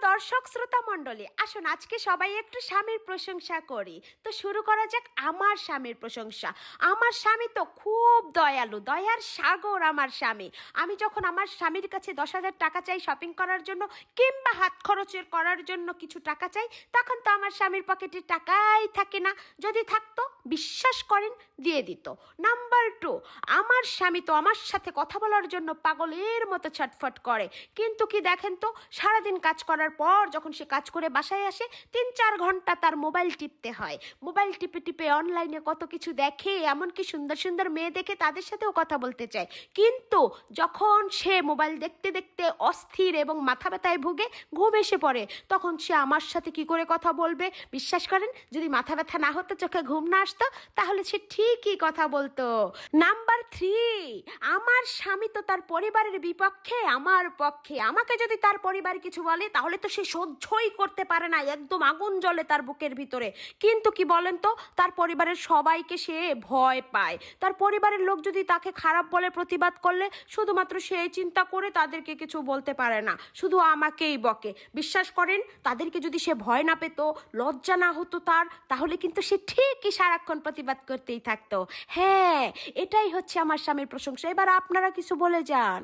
দর্শক শ্রোতা মণ্ডলী, আসুন আজকে সবাই একটু স্বামীর প্রশংসা করি। তো শুরু করা যাক আমার স্বামীর প্রশংসা। আমার স্বামী তো খুব দয়ালু, দয়ার সাগর আমার স্বামী। আমি যখন আমার স্বামীর কাছে 10,000 টাকা চাই শপিং করার জন্য কিংবা হাত খরচের করার জন্য কিছু টাকা চাই, তখন তো আমার স্বামীর পকেটে টাকাই থাকে না। যদি থাকতো বিশ্বাস করেন দিয়ে দিত। নাম্বার 2, আমার স্বামী তো আমার সাথে কথা বলার জন্য পাগলের মতো ছটফট করে, কিন্তু কি দেখেন তো, সারাদিন কাজ করার পর যখন সে কাজ করে বাসায় আসে 3-4 ঘন্টা তার মোবাইল টিপতে হয়। মোবাইল টিপে টিপে অনলাইনে কত কিছু দেখে, এমনকি সুন্দর সুন্দর মেয়ে দেখে তাদের সাথেও কথা বলতে চায়। কিন্তু যখন সে মোবাইল দেখতে দেখতে অস্থির এবং মাথা ব্যথায় ভুগে ঘুম এসে পড়ে, তখন সে আমার সাথে কি করে কথা বলবে? বিশ্বাস করেন, যদি মাথা ব্যথা না হতো, চোখে ঘুম না আসতো, তাহলে সে ঠিকই কথা বলতো। নাম্বার 3, আমার স্বামী তো তার পরিবারের বিপক্ষে আমার পক্ষে। আমাকে যদি তার পরিবার কিছু বলে তাহলে তো সে সহ্যই করতে পারে না, একদম আগুন জ্বলে তার বুকের ভিতরে। কিন্তু কি বলেন তো, তার পরিবারের সবাইকে সে ভয় পায়। তার পরিবারের লোক যদি তাকে খারাপ বলে, প্রতিবাদ করলে শুধুমাত্র সে চিন্তা করে তাদেরকে কিছু বলতে পারে না, শুধু আমাকেই বকে। বিশ্বাস করেন, তাদেরকে যদি সে ভয় না পেত, লজ্জা না হতো তার, তাহলে কিন্তু সে ঠিকই সারাক্ষণ প্রতিবাদ করতেই থাকতো। হ্যাঁ, এটাই হচ্ছে আমার স্বামীর প্রশংসা। এবার আপনারা কিছু বলে যান।